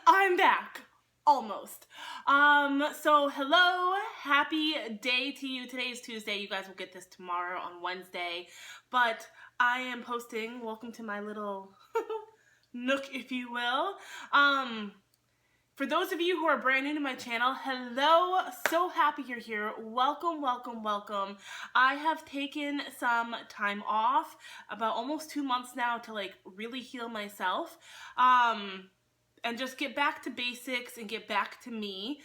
I'm back. Almost. So hello, happy day to you. Today is Tuesday. You guys will get this tomorrow on Wednesday. But I am posting, welcome to my little nook, if you will. For those of you who are brand new to my channel, hello, so happy you're here. Welcome, welcome, welcome. I have taken some time off, about almost 2 months now, to like really heal myself, and just get back to basics and get back to me.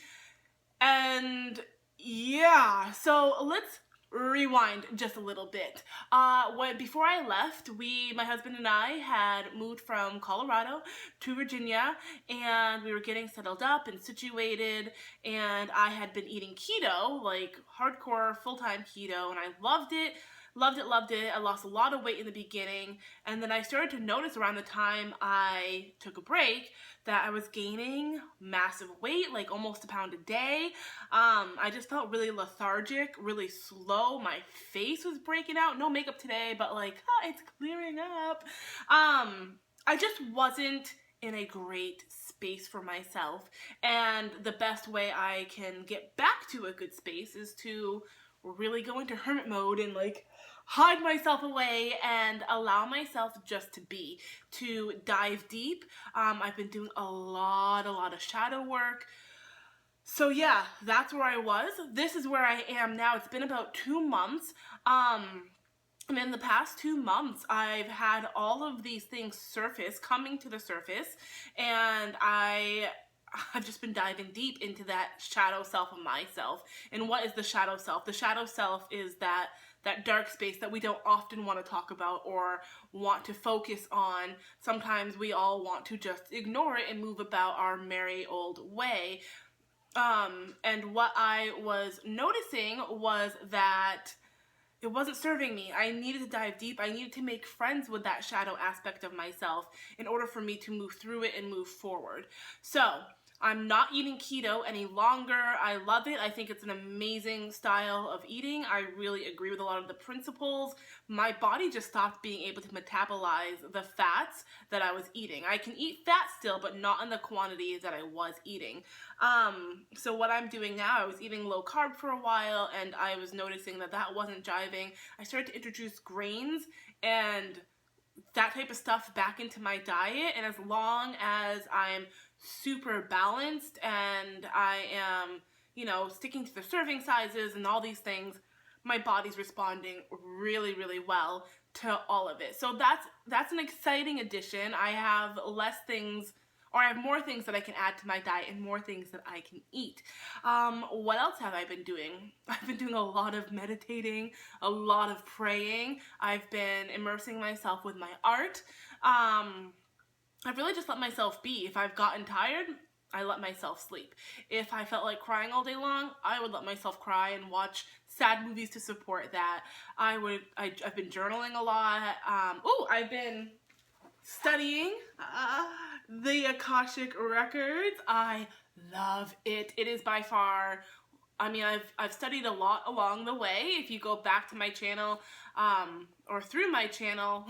And yeah, so let's rewind just a little bit. Before I left, my husband and I had moved from Colorado to Virginia, and we were getting settled up and situated, and I had been eating keto, like hardcore full-time keto, and I loved it. Loved it. I lost a lot of weight in the beginning, and then I started to notice around the time I took a break that I was gaining massive weight, like almost a pound a day. I just felt really lethargic, really slow. My face was breaking out. No makeup today, but like, it's clearing up. I just wasn't in a great space for myself, and the best way I can get back to a good space is to really go into hermit mode and like hide myself away and allow myself just to be, to dive deep. I've been doing a lot of shadow work. So yeah, that's where I was. This is where I am now. It's been about 2 months. And in the past 2 months, I've had all of these things coming to the surface, and I've just been diving deep into that shadow self of myself. And what is the shadow self? The shadow self is that dark space that we don't often want to talk about or want to focus on. Sometimes we all want to just ignore it and move about our merry old way. And what I was noticing was that it wasn't serving me. I needed to dive deep. I needed to make friends with that shadow aspect of myself in order for me to move through it and move forward. So I'm not eating keto any longer. I love it. I think it's an amazing style of eating. I really agree with a lot of the principles. My body just stopped being able to metabolize the fats that I was eating. I can eat fat still, but not in the quantity that I was eating. So what I'm doing now, I was eating low carb for a while, and I was noticing that wasn't jiving. I started to introduce grains and that type of stuff back into my diet, and as long as I'm super balanced and I am, sticking to the serving sizes and all these things, my body's responding really, really well to all of it. So that's an exciting addition. I have less things, or I have more things that I can add to my diet and more things that I can eat. What else have I been doing? I've been doing a lot of meditating, a lot of praying. I've been immersing myself with my art. I've really just let myself be. If I've gotten tired, I let myself sleep. If I felt like crying all day long, I would let myself cry and watch sad movies to support that. I've been journaling a lot. I've been studying the Akashic Records. I love it. It is by far, I've studied a lot along the way. If you go back to my channel, or through my channel,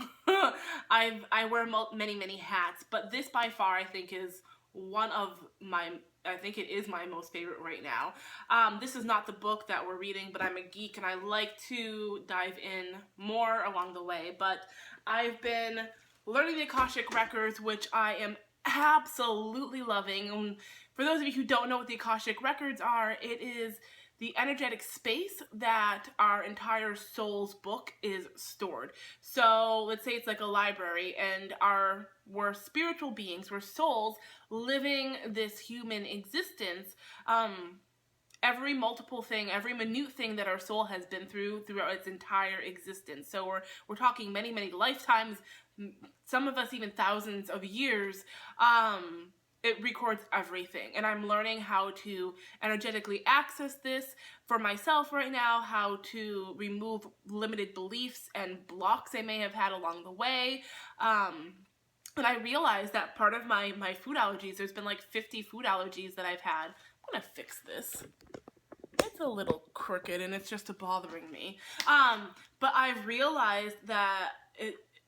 I wear many hats, but this by far I think is it is my most favorite right now. This is not the book that we're reading, but I'm a geek and I like to dive in more along the way. But I've been learning the Akashic Records, which I am absolutely loving. And for those of you who don't know what the Akashic Records are, it is the energetic space that our entire soul's book is stored. So let's say it's like a library, and we're spiritual beings, we're souls living this human existence. Every multiple thing, every minute thing that our soul has been throughout its entire existence. So we're talking many lifetimes, some of us even thousands of years. It records everything, and I'm learning how to energetically access this for myself right now, how to remove limited beliefs and blocks I may have had along the way. And I realized that part of my food allergies, there's been like 50 food allergies that I've had. I'm gonna fix this. It's a little crooked and it's just bothering me. But I've realized that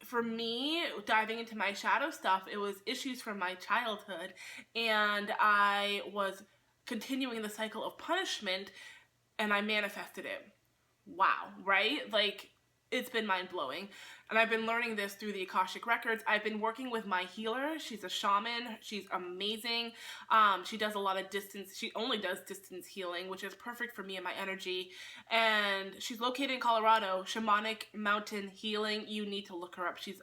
for me, diving into my shadow stuff, it was issues from my childhood, and I was continuing the cycle of punishment, and I manifested it. Wow, right? Like, it's been mind-blowing. And I've been learning this through the Akashic Records. I've been working with my healer. She's a shaman. She's amazing. She does a lot of distance. She only does distance healing, which is perfect for me and my energy. And she's located in Colorado. Shamanic Mountain Healing. You need to look her up. She's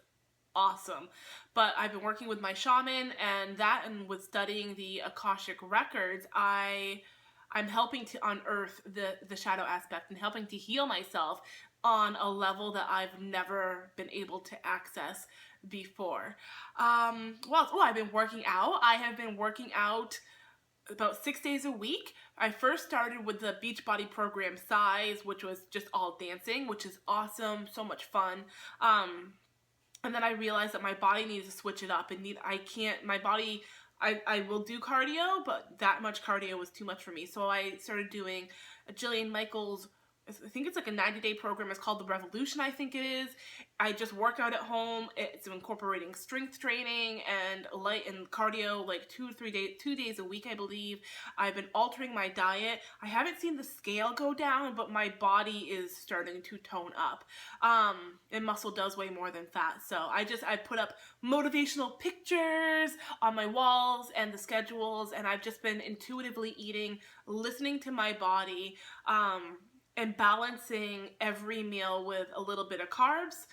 awesome. But I've been working with my shaman, and with studying the Akashic Records, I'm helping to unearth the shadow aspect and helping to heal myself on a level that I've never been able to access before. I've been working out. I have been working out about 6 days a week. I first started with the Beachbody program Size, which was just all dancing, which is awesome, so much fun. And then I realized that my body needs to switch it up, and I will do cardio, but that much cardio was too much for me. So I started doing a Jillian Michaels, I think it's like a 90-day program. It's called The Revolution, I think it is. I just work out at home. It's incorporating strength training and light and cardio like 2 days a week, I believe. I've been altering my diet. I haven't seen the scale go down, but my body is starting to tone up. And muscle does weigh more than fat. So I put up motivational pictures on my walls and the schedules, and I've just been intuitively eating, listening to my body, and balancing every meal with a little bit of carbs,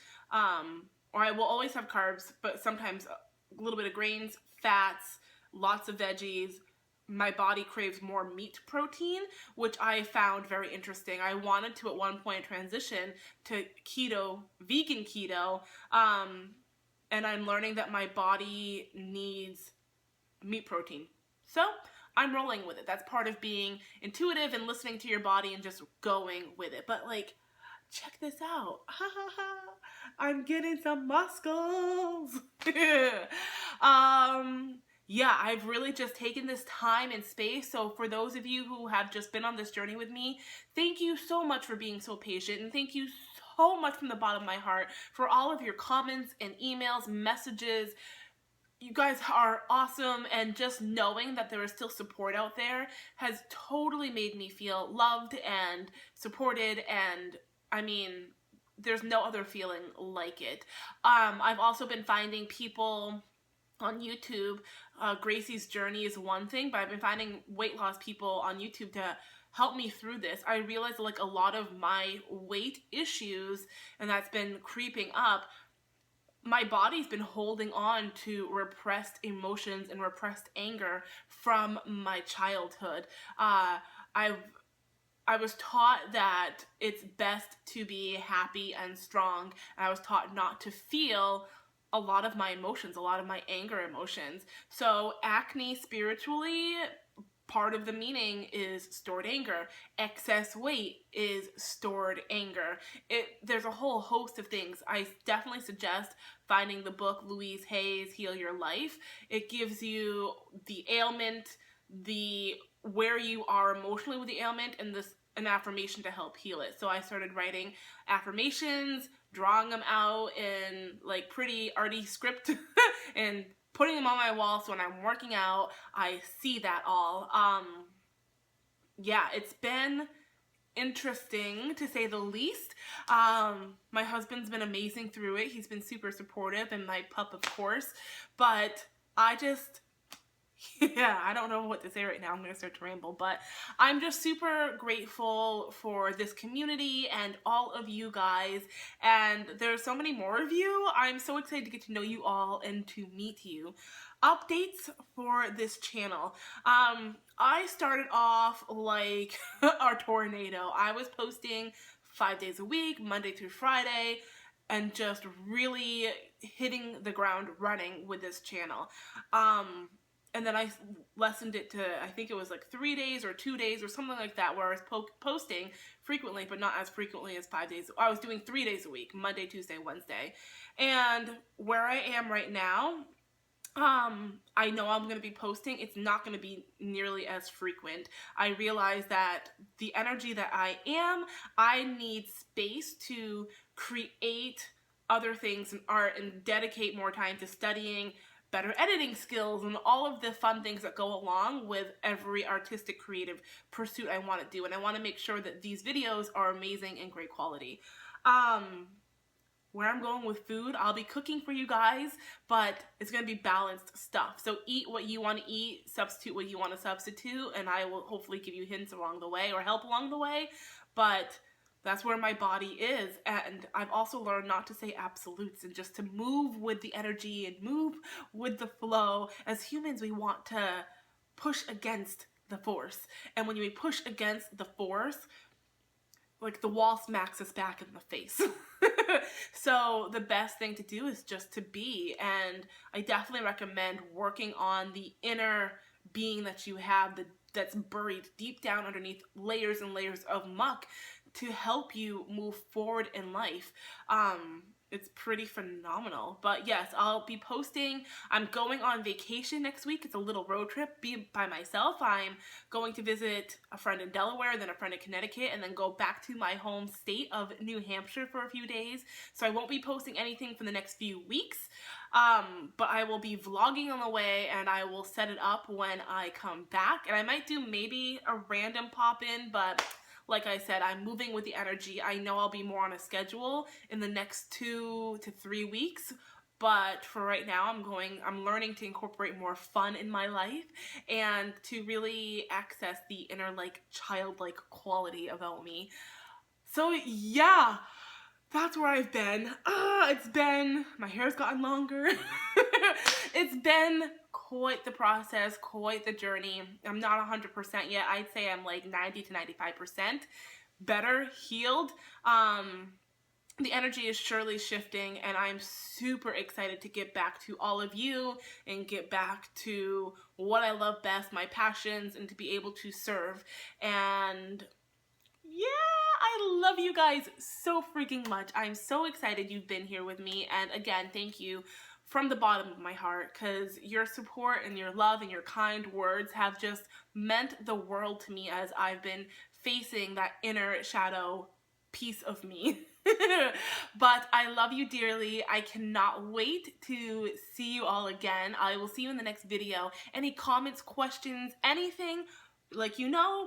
or I will always have carbs, but sometimes a little bit of grains, fats, lots of veggies. My body craves more meat protein, which I found very interesting. I wanted to at one point transition to vegan keto, and I'm learning that my body needs meat protein. So I'm rolling with it. That's part of being intuitive and listening to your body and just going with it. But like, check this out. I'm getting some muscles. I've really just taken this time and space. So for those of you who have just been on this journey with me, thank you so much for being so patient, and thank you so much from the bottom of my heart for all of your comments and emails, messages. You guys are awesome, and just knowing that there is still support out there has totally made me feel loved and supported, and I mean, there's no other feeling like it. I've also been finding people on YouTube. Gracie's journey is one thing, but I've been finding weight loss people on YouTube to help me through this. I realized like a lot of my weight issues, and that's been creeping up, my body's been holding on to repressed emotions and repressed anger from my childhood. I was taught that it's best to be happy and strong, and I was taught not to feel a lot of my emotions, a lot of my anger emotions. So acne spiritually, part of the meaning is stored anger. Excess weight is stored anger. There's a whole host of things. I definitely suggest finding the book Louise Hay's Heal Your Life. It gives you the ailment, where you are emotionally with the ailment, and an affirmation to help heal it. So I started writing affirmations, drawing them out in like pretty arty script and putting them on my wall, so when I'm working out, I see that all. It's been interesting to say the least. My husband's been amazing through it. He's been super supportive, and my pup, of course. But I don't know what to say right now. I'm going to start to ramble, but I'm just super grateful for this community and all of you guys, and there's so many more of you. I'm so excited to get to know you all and to meet you. Updates for this channel. I started off like a tornado. I was posting 5 days a week, Monday through Friday, and just really hitting the ground running with this channel. And then I lessened it to, I think it was like 3 days or 2 days or something like that, where I was posting frequently, but not as frequently as 5 days. I was doing 3 days a week, Monday, Tuesday, Wednesday. And where I am right now, I know I'm going to be posting. It's not going to be nearly as frequent. I realize that the energy that I need space to create other things and art and dedicate more time to studying better editing skills and all of the fun things that go along with every artistic creative pursuit I want to do. And I want to make sure that these videos are amazing and great quality. Where I'm going with food, I'll be cooking for you guys, but it's going to be balanced stuff. So eat what you want to eat, substitute what you want to substitute, and I will hopefully give you hints along the way or help along the way. But that's where my body is, and I've also learned not to say absolutes and just to move with the energy and move with the flow. As humans, we want to push against the force, and when we push against the force, like the wall smacks us back in the face. So the best thing to do is just to be, and I definitely recommend working on the inner being that you have that's buried deep down underneath layers and layers of muck to help you move forward in life. It's pretty phenomenal. But yes, I'll be posting. I'm going on vacation next week. It's a little road trip, be by myself. I'm going to visit a friend in Delaware, then a friend in Connecticut, and then go back to my home state of New Hampshire for a few days. So I won't be posting anything for the next few weeks, but I will be vlogging on the way, and I will set it up when I come back. And I might do maybe a random pop-in, but like I said, I'm moving with the energy. I know I'll be more on a schedule in the next 2 to 3 weeks, but for right now, I'm learning to incorporate more fun in my life and to really access the inner, like, childlike quality about me. So yeah, that's where I've been. My hair's gotten longer. It's been quite the process, quite the journey. I'm not 100% yet. I'd say I'm like 90 to 95% better, healed. The energy is surely shifting, and I'm super excited to get back to all of you and get back to what I love best, my passions, and to be able to serve. And yeah, I love you guys so freaking much. I'm so excited you've been here with me. And again, thank you from the bottom of my heart, because your support and your love and your kind words have just meant the world to me as I've been facing that inner shadow piece of me. But I love you dearly. I cannot wait to see you all again. I will see you in the next video. Any comments, questions, anything,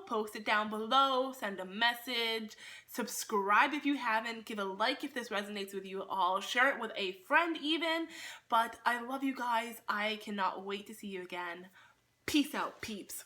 post it down below, send a message, subscribe if you haven't, give a like if this resonates with you all, share it with a friend even. But I love you guys. I cannot wait to see you again. Peace out, peeps.